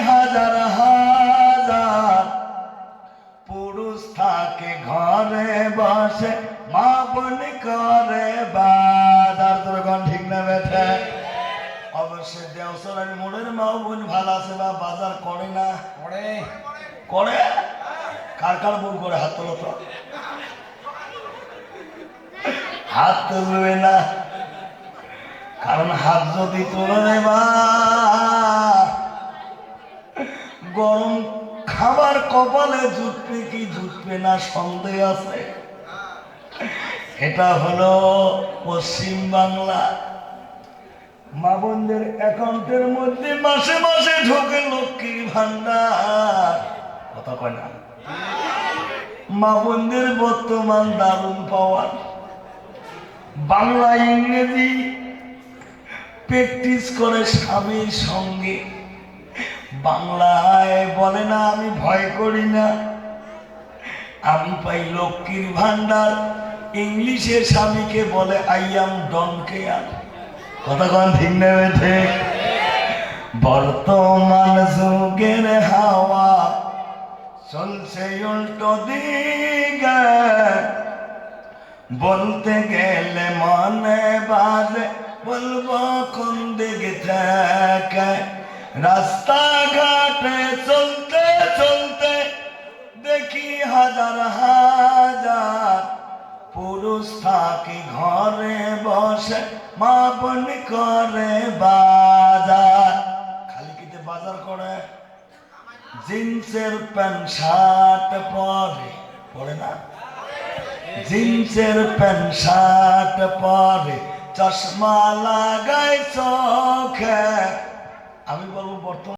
হাজার হাজার পুরুষ থাকে ঘরে বসে, মা বোন করে বাজার। তোর ঠিক না বেঠা? অবশ্যই দেওসরের মোড়ের মা বোন ভালো আছে বা বাজার করে না? করে। কার কার বোন করে? হাত তোলো তো। হাত তুলবে না, কারণ হাত যদি তুলে নেবা গরম খাবার কপালে জুটবে কি জুটবে না সন্দেহ আছে। এটা হলো পশ্চিম বাংলা। মা বোনদের অ্যাকাউন্টের মধ্যে মাসে মাসে ঢোকে লক্ষ্মীর ভান্ডার, কথা কয় না? মা বোনদের বর্তমান দারুণ পাওয়ার। বাংলা ইংরেজি প্র্যাকটিস করে স্বামীর সঙ্গে। বাংলায় বলে না আমি ভয় করি না, আমি পাই লক্ষ্মীর ভান্ডার। ইংলিশে স্বামীকে বলে আই অ্যাম ডন কেয়ার। কথা কন ঠিক না বেঠে? বর্তমান যুগের হাওয়া চলছে উল্টো দিকে, বলতে গেলে মনে বাজে বলবো কোন দিকে থেকে। রাস্তাঘাটে চলতে চলতে দেখি হাজার হাজার পুরুষ থাকে ঘরে বসে, মা বোন করে বাজার। খালি কিতে বাজার করে? জিন্সের প্যান্ট শার্ট পরে, পরে না? জিন্সের প্যান্ট শার্ট পরে, চশমা লাগাই চোখে। আমি বলবো বর্তমান